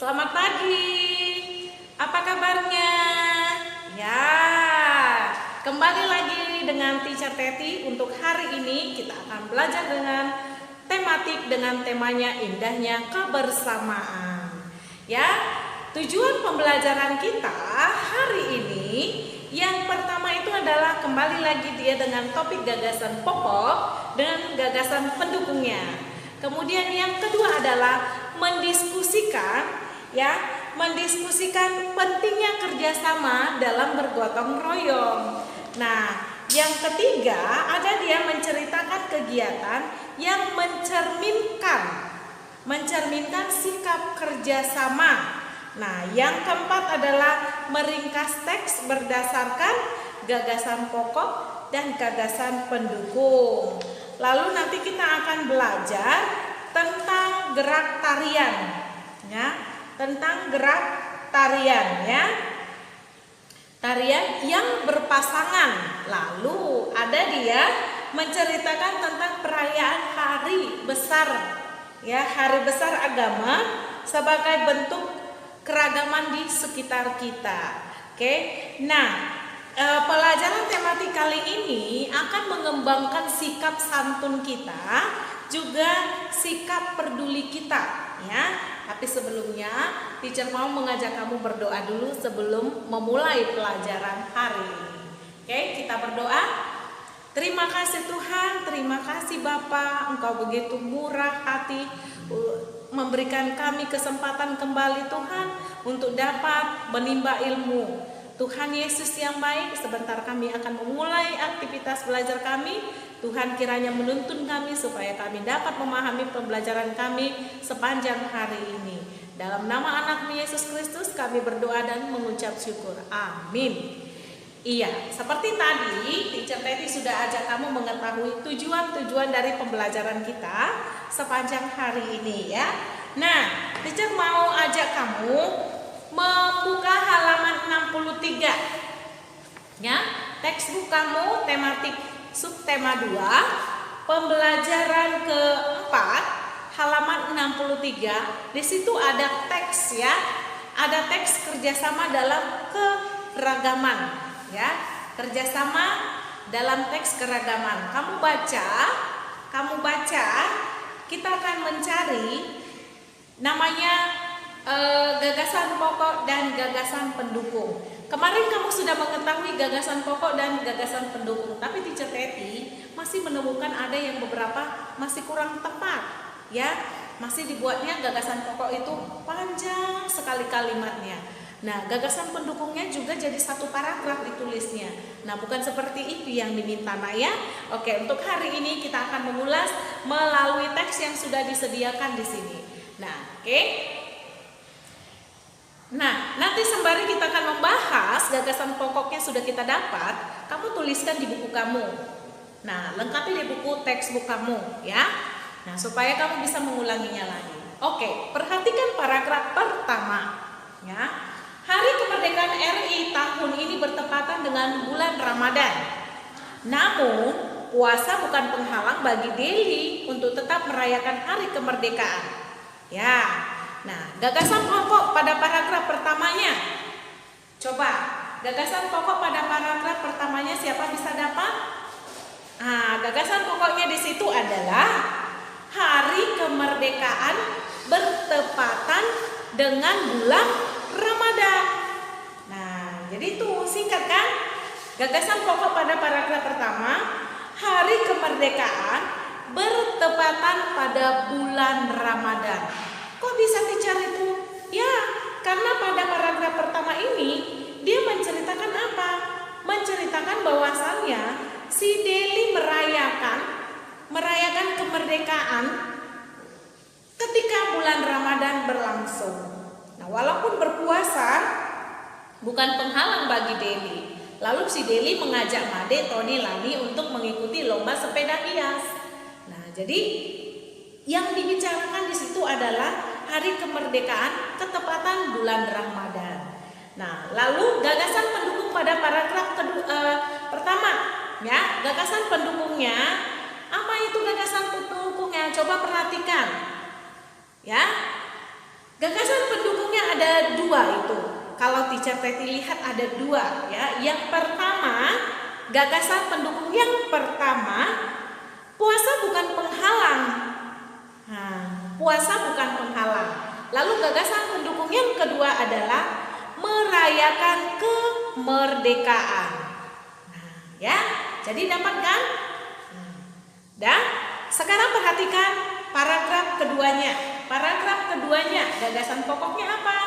Selamat pagi. Apa kabarnya? Ya, kembali lagi dengan Teacher Teti. Untuk hari ini kita akan belajar dengan tematik dengan temanya indahnya kebersamaan. Ya, tujuan pembelajaran kita hari ini yang pertama itu adalah kembali lagi dia dengan topik gagasan pokok dengan gagasan pendukungnya. Kemudian yang kedua adalah mendiskusikan pentingnya kerjasama dalam bergotong royong. Nah, yang ketiga ada dia menceritakan kegiatan yang mencerminkan sikap kerjasama. Nah, yang keempat adalah meringkas teks berdasarkan gagasan pokok dan gagasan pendukung. Lalu nanti kita akan belajar tentang gerak tarian, ya, tarian yang berpasangan. Lalu ada dia menceritakan tentang perayaan hari besar agama sebagai bentuk keragaman di sekitar kita. Oke. Nah, pelajaran tematik kali ini akan mengembangkan sikap santun kita, juga sikap peduli kita, ya. Tapi sebelumnya, teacher mau mengajak kamu berdoa dulu sebelum memulai pelajaran hari ini. Oke, kita berdoa. Terima kasih Tuhan, terima kasih Bapa, Engkau begitu murah hati memberikan kami kesempatan kembali Tuhan untuk dapat menimba ilmu. Tuhan Yesus yang baik, sebentar kami akan memulai aktivitas belajar kami. Tuhan kiranya menuntun kami supaya kami dapat memahami pembelajaran kami sepanjang hari ini. Dalam nama anak-Mu Yesus Kristus kami berdoa dan mengucap syukur. Amin. Iya, seperti tadi Teacher Teti sudah ajak kamu mengetahui tujuan-tujuan dari pembelajaran kita sepanjang hari ini, ya. Nah, Teacher mau ajak kamu membuka halaman 63, ya. Textbook kamu tematik subtema 2 pembelajaran keempat halaman 63. Di situ ada teks, ya, ada teks kerjasama dalam keragaman, ya, kerjasama dalam teks keragaman. Kamu baca, kita akan mencari namanya gagasan pokok dan gagasan pendukung. Kemarin kamu sudah mengetahui gagasan pokok dan gagasan pendukung, tapi Teacher Teti masih menemukan ada yang beberapa masih kurang tepat, ya. Masih dibuatnya gagasan pokok itu panjang sekali kalimatnya. Nah, gagasan pendukungnya juga jadi satu paragraf ditulisnya. Nah, bukan seperti itu yang diminta Naya. Oke, untuk hari ini kita akan mengulas melalui teks yang sudah disediakan di sini. Nah, oke. Nah, nanti sembari kita akan membahas gagasan pokoknya sudah kita dapat, kamu tuliskan di buku kamu. Nah, lengkapi di buku textbook kamu, ya. Nah, supaya kamu bisa mengulanginya lagi. Oke, perhatikan paragraf pertama, ya. Hari kemerdekaan RI tahun ini bertepatan dengan bulan Ramadan. Namun, puasa bukan penghalang bagi Deli untuk tetap merayakan hari kemerdekaan. Ya. Nah, gagasan pokok pada paragraf pertamanya. Coba, gagasan pokok pada paragraf pertamanya siapa bisa dapat? Nah, gagasan pokoknya di situ adalah hari kemerdekaan bertepatan dengan bulan Ramadan. Nah, jadi itu singkat kan? Gagasan pokok pada paragraf pertama, hari kemerdekaan bertepatan pada bulan Ramadan. Kok bisa Teacher itu? Ya, karena pada paragraf pertama ini dia menceritakan apa? Menceritakan bahwasannya si Deli merayakan kemerdekaan ketika bulan Ramadan berlangsung. Nah, walaupun berpuasa bukan penghalang bagi Deli. Lalu si Deli mengajak Made, Tony, Lani untuk mengikuti lomba sepeda hias. Nah, jadi yang dibicarakan di situ adalah hari kemerdekaan ketepatan bulan Ramadan. Nah, lalu gagasan pendukung pada paragraf pertama, ya, gagasan pendukungnya. Apa itu gagasan pendukungnya? Coba perhatikan, ya. Gagasan pendukungnya ada dua itu. Kalau teacher Teti lihat ada dua ya. Yang pertama, gagasan pendukung yang pertama, puasa bukan penghalang. Puasa bukan penghalang. Lalu gagasan pendukung yang kedua adalah merayakan kemerdekaan. Ya, jadi dapat kan? Dan sekarang perhatikan paragraf keduanya. Paragraf keduanya, gagasan pokoknya apa?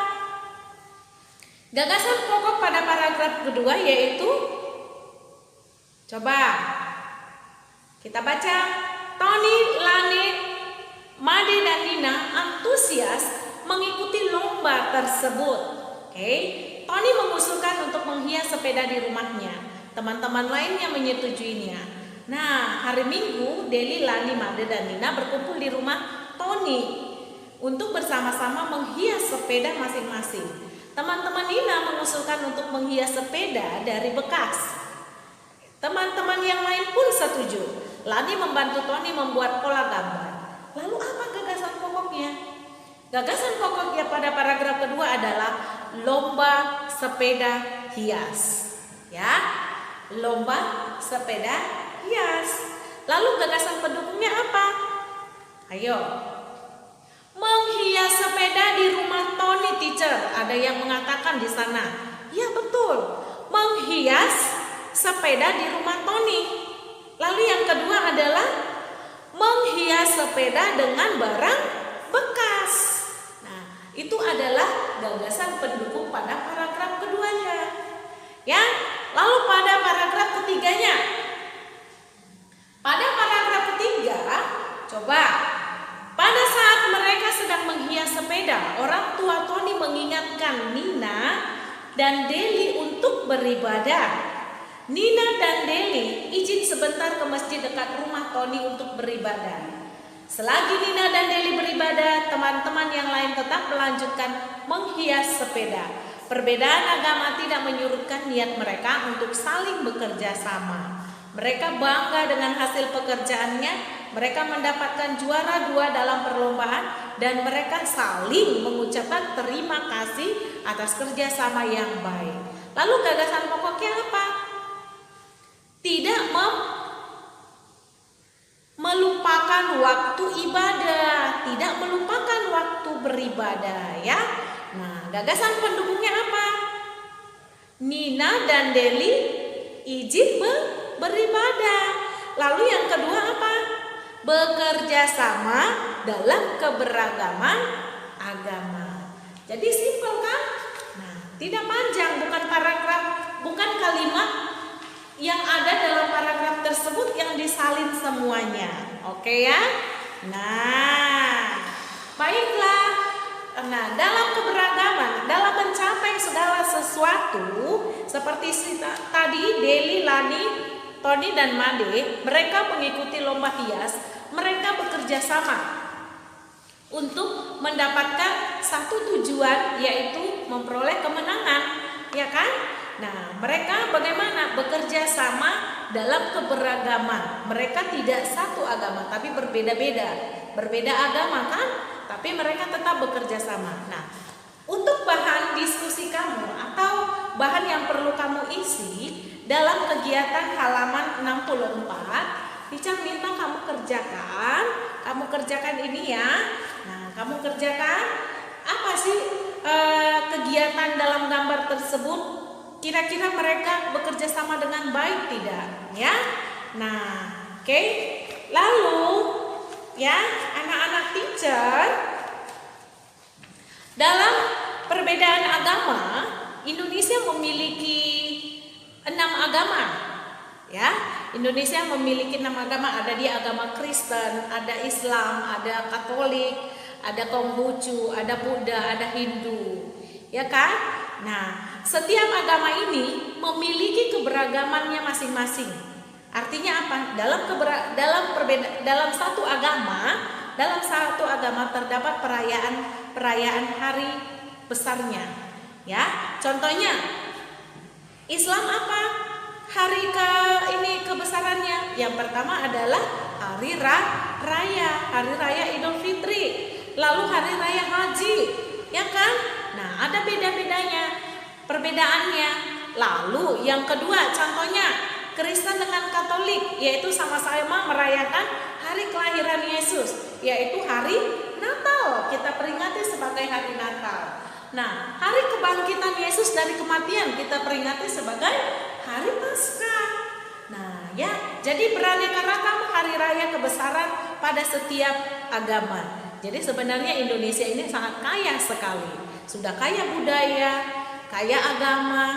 Gagasan pokok pada paragraf kedua yaitu, coba kita baca. Tony, Lani, Made dan Nina antusias mengikuti lomba tersebut. Oke, Tony mengusulkan untuk menghias sepeda di rumahnya. Teman-teman lainnya menyetujuinya. Nah, hari Minggu, Deli, Lani, Made dan Nina berkumpul di rumah Tony untuk bersama-sama menghias sepeda masing-masing. Teman-teman Nina mengusulkan untuk menghias sepeda dari bekas. Teman-teman yang lain pun setuju. Lani membantu Tony membuat pola gambar. Lalu apa gagasan pokoknya? Gagasan pokoknya pada paragraf kedua adalah lomba sepeda hias. Ya, lomba sepeda hias. Lalu gagasan pendukungnya apa? Ayo. Menghias sepeda di rumah Tony, teacher. Ada yang mengatakan di sana. Ya, betul. Menghias sepeda di rumah Tony. Lalu yang kedua adalah menghias sepeda dengan barang bekas. Nah, itu adalah gagasan pendukung pada paragraf keduanya. Ya, lalu pada paragraf ketiganya. Pada paragraf ketiga, coba. Pada saat mereka sedang menghias sepeda, orang tua Tony mengingatkan Nina dan Deli untuk beribadah. Nina dan Deli izin sebentar ke masjid dekat rumah Tony untuk beribadah. Selagi Nina dan Deli beribadah, teman-teman yang lain tetap melanjutkan menghias sepeda. Perbedaan agama tidak menyurutkan niat mereka untuk saling bekerja sama. Mereka bangga dengan hasil pekerjaannya. Mereka mendapatkan juara 2 dalam perlombaan dan mereka saling mengucapkan terima kasih atas kerjasama yang baik. Lalu gagasan pokoknya apa? Tidak melupakan waktu ibadah, tidak melupakan waktu beribadah, ya. Nah, gagasan pendukungnya apa? Nina dan Deli izin beribadah. Lalu yang kedua apa? Bekerja sama dalam keberagaman agama. Jadi simpel kan? Nah, tidak panjang, bukan paragraf, bukan kalimat yang ada dalam paragraf tersebut yang disalin semuanya. Oke ya? Nah, baiklah. Nah, dalam keberagaman, dalam mencapai segala sesuatu, seperti tadi Deli, Lani, Tony dan Made, mereka mengikuti lomba hias. Mereka bekerja sama untuk mendapatkan satu tujuan, yaitu memperoleh kemenangan, ya kan? Nah, mereka bagaimana? Bekerja sama dalam keberagaman. Mereka tidak satu agama, tapi berbeda-beda. Berbeda agama kan? Tapi mereka tetap bekerja sama. Nah, untuk bahan diskusi kamu atau bahan yang perlu kamu isi dalam kegiatan halaman 64, teacher minta kamu kerjakan ini ya. Nah, kamu kerjakan apa sih kegiatan dalam gambar tersebut? Kira-kira mereka bekerja sama dengan baik tidak? Ya. Nah, oke. Lalu ya, anak-anak teacher, dalam perbedaan agama, Indonesia memiliki 6 agama. Ya, Indonesia memiliki 6 agama. Ada di agama Kristen, ada Islam, ada Katolik, ada Konghucu, ada Buddha, ada Hindu. Ya kan? Nah, setiap agama ini memiliki keberagamannya masing-masing. Artinya apa? Dalam satu agama terdapat perayaan hari besarnya. Ya, contohnya Islam apa? Hari kebesarannya. Yang pertama adalah hari raya Idul Fitri, lalu hari raya Haji, ya kan? Nah, perbedaannya. Lalu yang kedua contohnya Kristen dengan Katolik, yaitu sama-sama merayakan hari kelahiran Yesus, yaitu hari Natal. Kita peringati sebagai hari Natal. Nah, hari kebangkitan Yesus dari kematian kita peringati sebagai hari Paskah. Nah, ya, jadi beraneka ragam hari raya kebesaran pada setiap agama. Jadi sebenarnya Indonesia ini sangat kaya sekali. Sudah kaya budaya, kaya agama,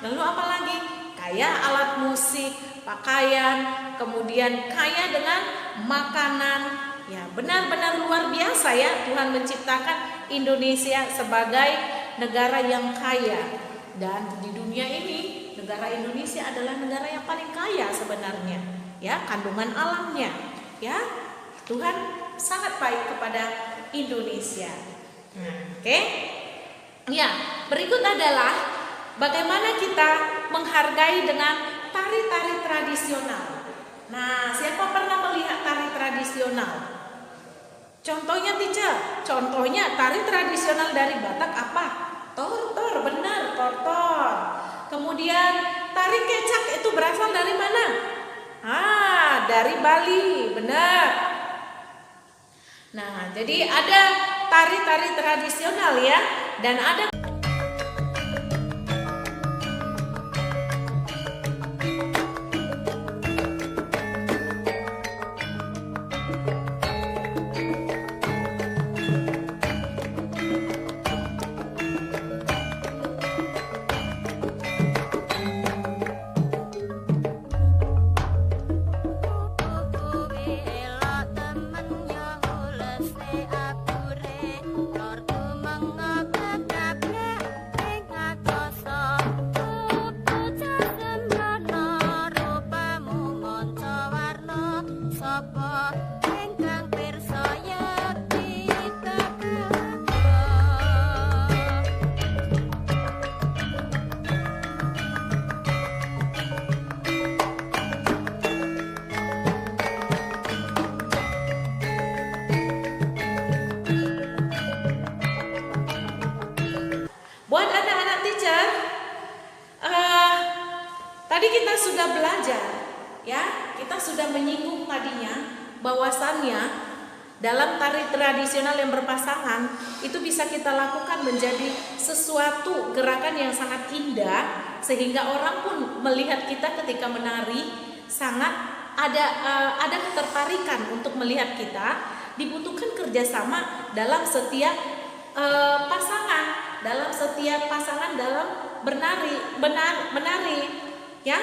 lalu apa lagi? Kaya alat musik, pakaian, kemudian kaya dengan makanan. Ya, benar-benar luar biasa ya Tuhan menciptakan Indonesia sebagai negara yang kaya. Dan di dunia ini negara Indonesia adalah negara yang paling kaya sebenarnya. Ya, kandungan alamnya. Ya, Tuhan sangat baik kepada Indonesia. Oke. Ya, berikut adalah bagaimana kita menghargai dengan tari-tari tradisional. Nah, siapa pernah melihat tari tradisional? Contohnya teacher, contohnya tari tradisional dari Batak apa? Tortor, benar, tortor. Kemudian tari kecak itu berasal dari mana? Dari Bali, benar. Nah, jadi ada tari-tari tradisional ya, dan ada buat anak-anak teacher, tadi kita sudah belajar, ya, kita sudah menyinggung tadinya bahwasannya dalam tari tradisional yang berpasangan itu bisa kita lakukan menjadi sesuatu gerakan yang sangat indah sehingga orang pun melihat kita ketika menari sangat ada ketertarikan untuk melihat kita. Dibutuhkan kerjasama dalam setiap pasangan. Dalam setiap pasangan dalam menari, ya.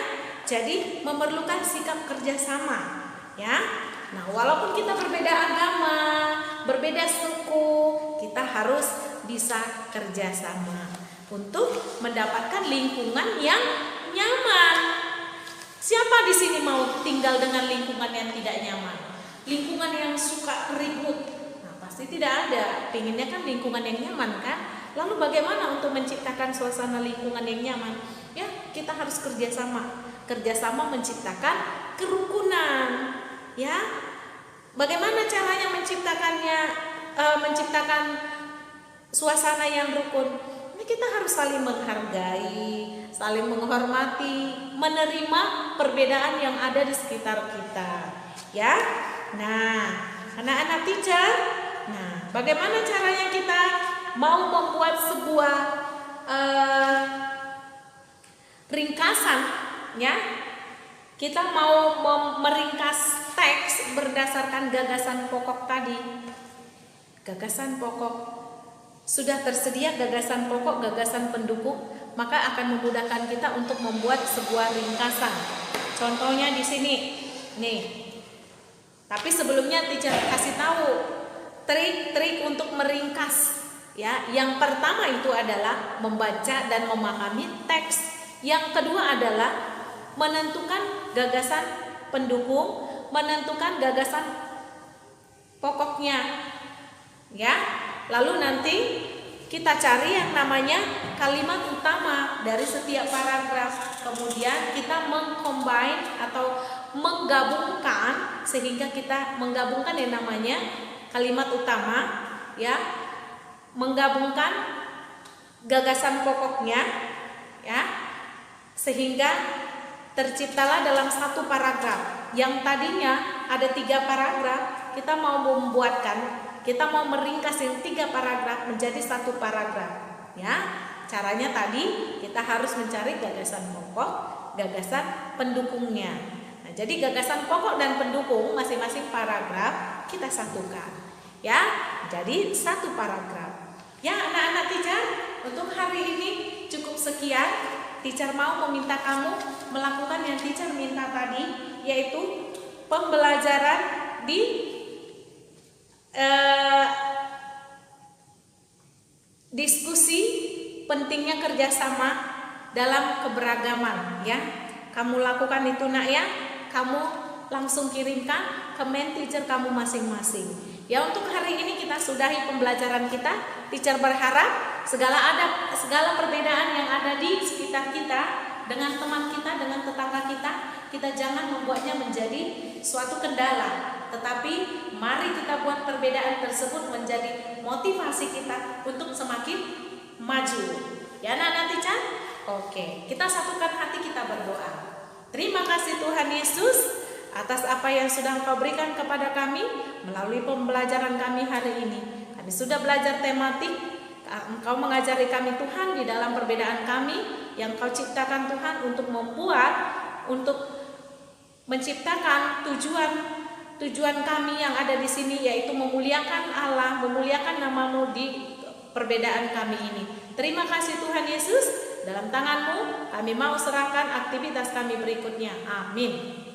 Jadi memerlukan sikap kerjasama, ya. Nah, walaupun kita berbeda agama, berbeda suku, kita harus bisa kerjasama untuk mendapatkan lingkungan yang nyaman. Siapa di sini mau tinggal dengan lingkungan yang tidak nyaman? Lingkungan yang suka ribut? Nah, pasti tidak ada. Pinginnya kan lingkungan yang nyaman kan? Lalu bagaimana untuk menciptakan suasana lingkungan yang nyaman? Ya, kita harus kerjasama menciptakan kerukunan. Ya, bagaimana caranya menciptakan suasana yang rukun? Ini kita harus saling menghargai, saling menghormati, menerima perbedaan yang ada di sekitar kita. Ya, nah, anak-anak teacher, nah, bagaimana caranya kita mau membuat sebuah ringkasan, ya? Kita mau meringkas teks berdasarkan gagasan pokok tadi. Gagasan pokok sudah tersedia, gagasan pokok, gagasan pendukung, maka akan memudahkan kita untuk membuat sebuah ringkasan. Contohnya di sini, nih. Tapi sebelumnya teacher kasih tahu trik-trik untuk meringkas. Ya, yang pertama itu adalah membaca dan memahami teks. Yang kedua adalah menentukan gagasan pendukung, menentukan gagasan pokoknya. Ya, lalu nanti kita cari yang namanya kalimat utama dari setiap paragraf. Kemudian kita mengcombine atau menggabungkan sehingga kita menggabungkan yang namanya kalimat utama, ya. Menggabungkan gagasan pokoknya ya. Sehingga terciptalah dalam satu paragraf yang tadinya ada 3 paragraf, kita mau meringkas yang 3 paragraf menjadi 1 paragraf, ya. Caranya tadi kita harus mencari gagasan pokok, gagasan pendukungnya. Nah, jadi gagasan pokok dan pendukung masing-masing paragraf kita satukan, ya. Jadi 1 paragraf. Ya, anak-anak teacher, untuk hari ini cukup sekian. Teacher mau meminta kamu melakukan yang teacher minta tadi, yaitu pembelajaran di diskusi pentingnya kerjasama dalam keberagaman, ya. Kamu lakukan itu nak ya. Kamu langsung kirimkan ke main teacher kamu masing-masing. Ya, untuk hari ini kita sudahi pembelajaran kita. Teacher berharap segala perbedaan yang ada di sekitar kita, dengan teman kita, dengan tetangga kita jangan membuatnya menjadi suatu kendala. Tetapi mari kita buat perbedaan tersebut menjadi motivasi kita untuk semakin maju. Ya, anak-anak teacher? Oke, kita satukan hati, kita berdoa. Terima kasih Tuhan Yesus atas apa yang sudah Engkau berikan kepada kami melalui pembelajaran kami hari ini. Kami sudah belajar tematik, Engkau mengajari kami Tuhan di dalam perbedaan kami yang Engkau ciptakan Tuhan untuk menciptakan tujuan kami yang ada di sini, yaitu memuliakan Allah, memuliakan nama-Mu di perbedaan kami ini. Terima kasih Tuhan Yesus, dalam tangan-Mu kami mau serahkan aktivitas kami berikutnya. Amin.